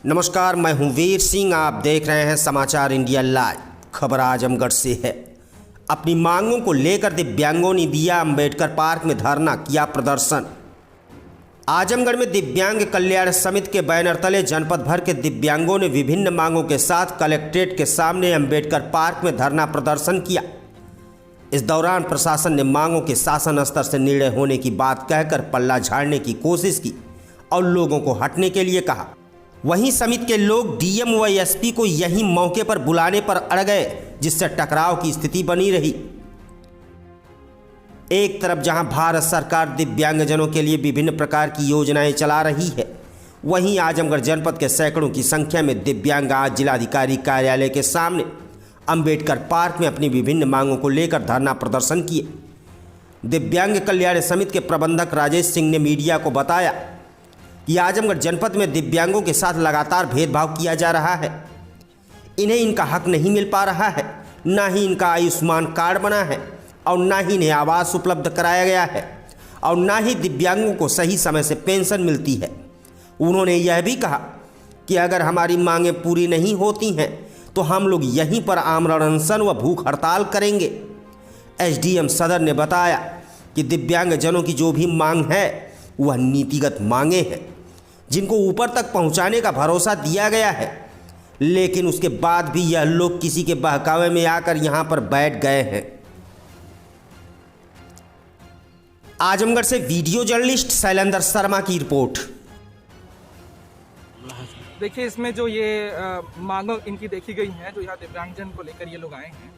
नमस्कार, मैं हूं वीर सिंह। आप देख रहे हैं समाचार इंडिया लाइव। खबर आजमगढ़ से है। अपनी मांगों को लेकर दिव्यांगों ने दिया अंबेडकर पार्क में धरना, किया प्रदर्शन। आजमगढ़ में दिव्यांग कल्याण समिति के बैनर तले जनपद भर के दिव्यांगों ने विभिन्न मांगों के साथ कलेक्ट्रेट के सामने अंबेडकर पार्क में धरना प्रदर्शन किया। इस दौरान प्रशासन ने मांगों के शासन स्तर से निर्णय होने की बात कहकर पल्ला झाड़ने की कोशिश की और लोगों को हटने के लिए कहा। वहीं समिति के लोग डीएम व एसपी को यही मौके पर बुलाने पर अड़ गए, जिससे टकराव की स्थिति बनी रही। एक तरफ जहां भारत सरकार दिव्यांगजनों के लिए विभिन्न प्रकार की योजनाएं चला रही है, वहीं आजमगढ़ जनपद के सैकड़ों की संख्या में दिव्यांग आज जिलाधिकारी कार्यालय के सामने अंबेडकर पार्क में अपनी विभिन्न मांगों को लेकर धरना प्रदर्शन किए। दिव्यांग कल्याण समिति के प्रबंधक राजेश सिंह ने मीडिया को बताया कि आजमगढ़ जनपद में दिव्यांगों के साथ लगातार भेदभाव किया जा रहा है। इन्हें इनका हक नहीं मिल पा रहा है, ना ही इनका आयुष्मान कार्ड बना है और ना ही इन्हें आवास उपलब्ध कराया गया है और ना ही दिव्यांगों को सही समय से पेंशन मिलती है। उन्होंने यह भी कहा कि अगर हमारी मांगें पूरी नहीं होती हैं तो हम लोग यहीं पर आमरण अनशन व भूख हड़ताल करेंगे। एसडीएम सदर ने बताया कि दिव्यांगजनों की जो भी मांग है वह नीतिगत मांगे हैं, जिनको ऊपर तक पहुंचाने का भरोसा दिया गया है, लेकिन उसके बाद भी यह लोग किसी के बहकावे में आकर यहां पर बैठ गए हैं। आजमगढ़ से वीडियो जर्नलिस्ट शैलेंद्र शर्मा की रिपोर्ट। देखिए, इसमें जो ये मांगों इनकी देखी गई हैं, जो यहाँ दिव्यांगजन को लेकर ये लोग आए हैं,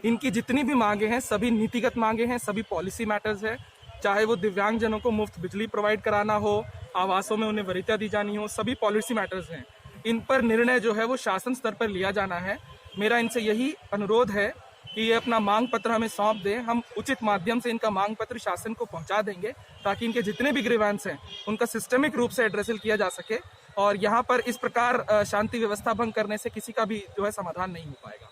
इनकी जितनी भी मांगे हैं सभी नीतिगत मांगे हैं, सभी पॉलिसी मैटर्स है। चाहे वो दिव्यांगजनों को मुफ्त बिजली प्रोवाइड कराना हो, आवासों में उन्हें वरीयता दी जानी हो, सभी पॉलिसी मैटर्स हैं। इन पर निर्णय जो है वो शासन स्तर पर लिया जाना है। मेरा इनसे यही अनुरोध है कि ये अपना मांग पत्र हमें सौंप दें। हम उचित माध्यम से इनका मांग पत्र शासन को पहुंचा देंगे ताकि इनके जितने भी ग्रीवेंस हैं उनका सिस्टमिक रूप से एड्रेसल किया जा सके और यहाँ पर इस प्रकार शांति व्यवस्था भंग करने से किसी का भी जो है समाधान नहीं हो पाएगा।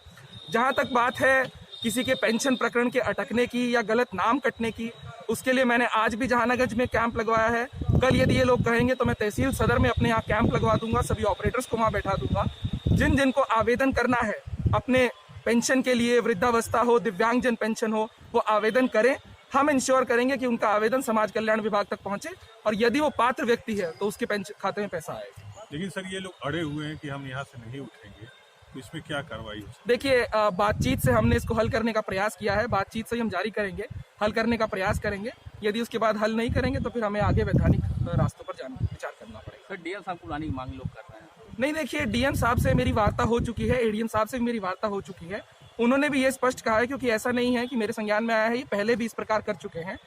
जहाँ तक बात है किसी के पेंशन प्रकरण के अटकने की या गलत नाम कटने की, उसके लिए मैंने आज भी जहानागंज में कैंप लगवाया है। कल यदि ये लोग कहेंगे तो मैं तहसील सदर में अपने यहाँ कैंप लगवा दूंगा, सभी ऑपरेटर्स को वहाँ बैठा दूंगा। जिन जिन को आवेदन करना है अपने पेंशन के लिए, वृद्धावस्था हो, दिव्यांगजन पेंशन हो, वो आवेदन करें। हम इंश्योर करेंगे कि उनका आवेदन समाज कल्याण विभाग तक पहुंचे और यदि वो पात्र व्यक्ति है तो उसके पेंशन खाते में पैसा आएगा। लेकिन सर, ये लोग अड़े हुए हैं कि हम यहाँ से नहीं उठेंगे, तो इसमें क्या कार्रवाई? देखिए, बातचीत से हमने इसको हल करने का प्रयास किया है। बातचीत से ही हम जारी करेंगे, हल करने का प्रयास करेंगे। यदि उसके बाद हल नहीं करेंगे तो फिर हमें आगे वैधानिक रास्तों पर विचार करना पड़ेगा। सर, डीएम साहब पुरानी मांग लोग कर रहे हैं। नहीं, देखिए, डीएम साहब से मेरी वार्ता हो चुकी है, एडीएम साहब से भी मेरी वार्ता हो चुकी है। उन्होंने भी ये स्पष्ट कहा है, क्योंकि ऐसा नहीं है कि मेरे संज्ञान में आया है, ये पहले भी इस प्रकार कर चुके हैं।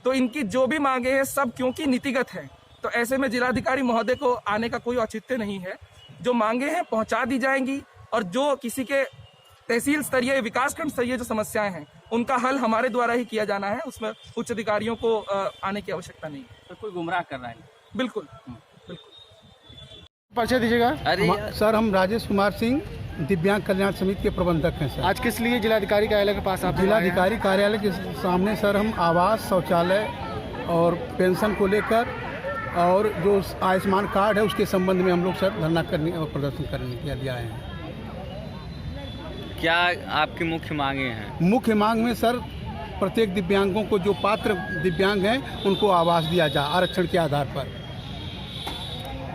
तो इनकी जो भी मांगे हैं सब क्योंकि नीतिगत हैं, तो ऐसे में जिलाधिकारी महोदय को आने का कोई औचित्य नहीं है। जो मांगे हैं पहुंचा दी जाएंगी और जो किसी के तहसील स्तरीय, विकासखंड स्तरीय जो समस्याएं हैं उनका हल हमारे द्वारा ही किया जाना है। उसमें उच्च अधिकारियों को आने की आवश्यकता नहीं है। तो कोई गुमराह कर रहा है? बिल्कुल। परिचय दीजिएगा। अरे सर, हम राजेश कुमार सिंह दिव्यांग कल्याण समिति के प्रबंधक हैं। सर, आज किस लिए जिलाधिकारी कार्यालय के पास आप? जिलाधिकारी कार्यालय के सामने सर हम आवास, शौचालय और पेंशन को लेकर और जो आयुष्मान कार्ड है उसके संबंध में हम लोग सर धरना करने और प्रदर्शन करने के लिए आए हैं। क्या आपकी मुख्य मांगे हैं? मुख्य मांग में सर प्रत्येक दिव्यांगों को, जो पात्र दिव्यांग हैं उनको आवास दिया जाए आरक्षण के आधार पर।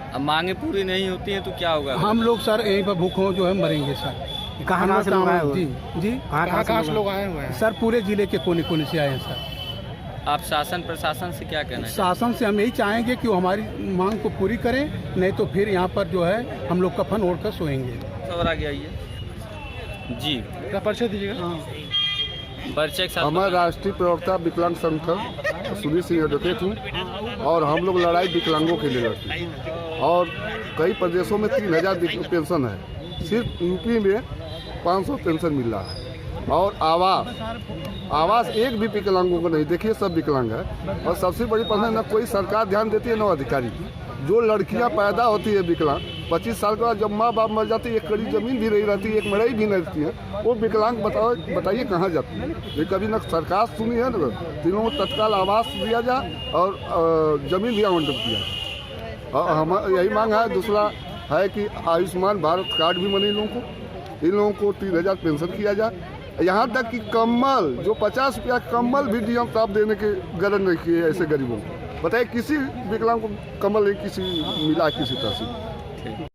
अब मांगे पूरी नहीं होती हैं तो क्या होगा? हम लोग सर यहीं पर भूखों जो है मरेंगे सर। कहाँ से लोग आए हुए? जी, कहाँ से लोग आए हुए हैं? सर पूरे जिले के कोने कोने से आए हैं सर। आप शासन प्रशासन से क्या कहना है? शासन से हम यही चाहेंगे कि वो हमारी मांग को पूरी करें, नहीं तो फिर यहाँ पर जो है हम लोग कफन ओढ़ कर सोएंगे। खबर आ गया ये जी। परिचय दीजिएगा। परिचय के साथ। हमारे राष्ट्रीय प्रवक्ता विकलांग संगठन सुनील सिंह एडवोकेट हूँ और हम लोग लड़ाई विकलांगों के लिए लड़ते हैं और कई प्रदेशों में 3000 पेंशन है, सिर्फ यूपी में 500 पेंशन मिल रहा है। और आवास एक भी विकलांगों को नहीं। देखिए, सब विकलांग है और सबसे बड़ी प्रश्न न कोई सरकार ध्यान देती है न अधिकारी। जो लड़कियां पैदा होती है विकलांग, 25 साल के बाद जब माँ बाप मर जाती है, एक कड़ी जमीन भी नहीं रहती, एक मड़ई भी नहीं रहती है, वो विकलांग बताइए कहाँ जाती है? ये कभी न सरकार सुनी है न। तीनों को तत्काल आवास दिया जाए और जमीन भी आवंटित किया। और हम यही मांग है। दूसरा, है कि आयुष्मान भारत कार्ड भी बने इन लोगों को 3,000 पेंशन किया जाए। यहाँ तक कि कम्बल जो 50 रुपया कम्बल भी डीएम साहब देने के गरज नहीं किए ऐसे गरीबों को। बताइए किसी विकलांग को कम्बल नहीं किसी मिला किसी तरह से।